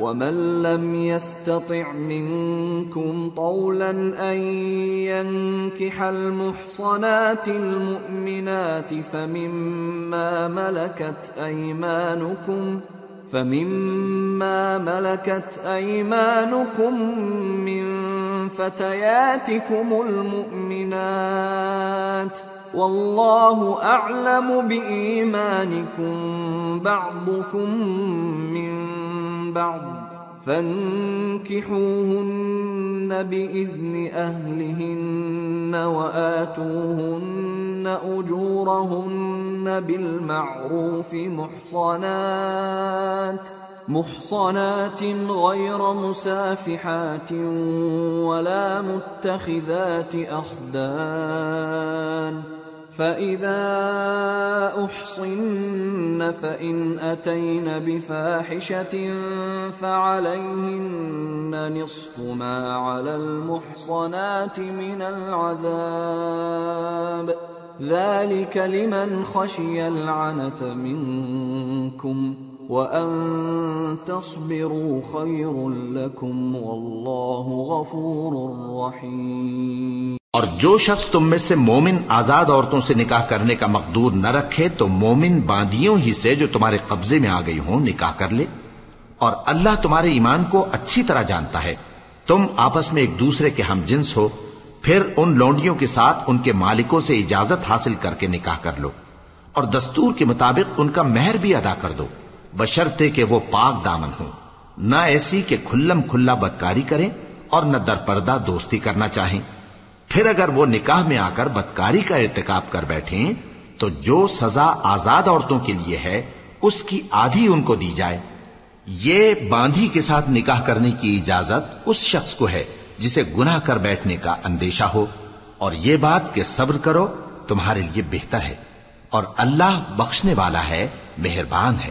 ومن لم يستطع منكم طولا أن ينكح المحصنات المؤمنات فمما ملكت أيمانكم من فتياتكم المؤمنات والله أعلم بإيمانكم بعضكم من بعض فانكحوهن بإذن أهلهن وآتوهن أجورهن بالمعروف محصنات غير مسافحات ولا متخذات أخدان فإذا أحصن فإن أتين بفاحشة فعليهن نصف ما على المحصنات من العذاب ذلك لمن خشي العنة منكم وأن تصبروا خير لكم والله غفور رحيم۔ اور جو شخص تم میں سے مومن آزاد عورتوں سے نکاح کرنے کا مقدور نہ رکھے تو مومن باندیوں ہی سے جو تمہارے قبضے میں آ گئی ہوں نکاح کر لے، اور اللہ تمہارے ایمان کو اچھی طرح جانتا ہے۔ تم آپس میں ایک دوسرے کے ہم جنس ہو، پھر ان لونڈیوں کے ساتھ ان کے مالکوں سے اجازت حاصل کر کے نکاح کر لو، اور دستور کے مطابق ان کا مہر بھی ادا کر دو، بشرطے کہ وہ پاک دامن ہوں، نہ ایسی کہ کھلم کھلا بدکاری کریں اور نہ در پردہ دوستی کرنا چاہیں۔ پھر اگر وہ نکاح میں آ کر بدکاری کا ارتکاب کر بیٹھیں تو جو سزا آزاد عورتوں کے لیے ہے اس کی آدھی ان کو دی جائے۔ یہ باندھی کے ساتھ نکاح کرنے کی اجازت اس شخص کو ہے جسے گناہ کر بیٹھنے کا اندیشہ ہو، اور یہ بات کہ صبر کرو تمہارے لیے بہتر ہے، اور اللہ بخشنے والا ہے، مہربان ہے۔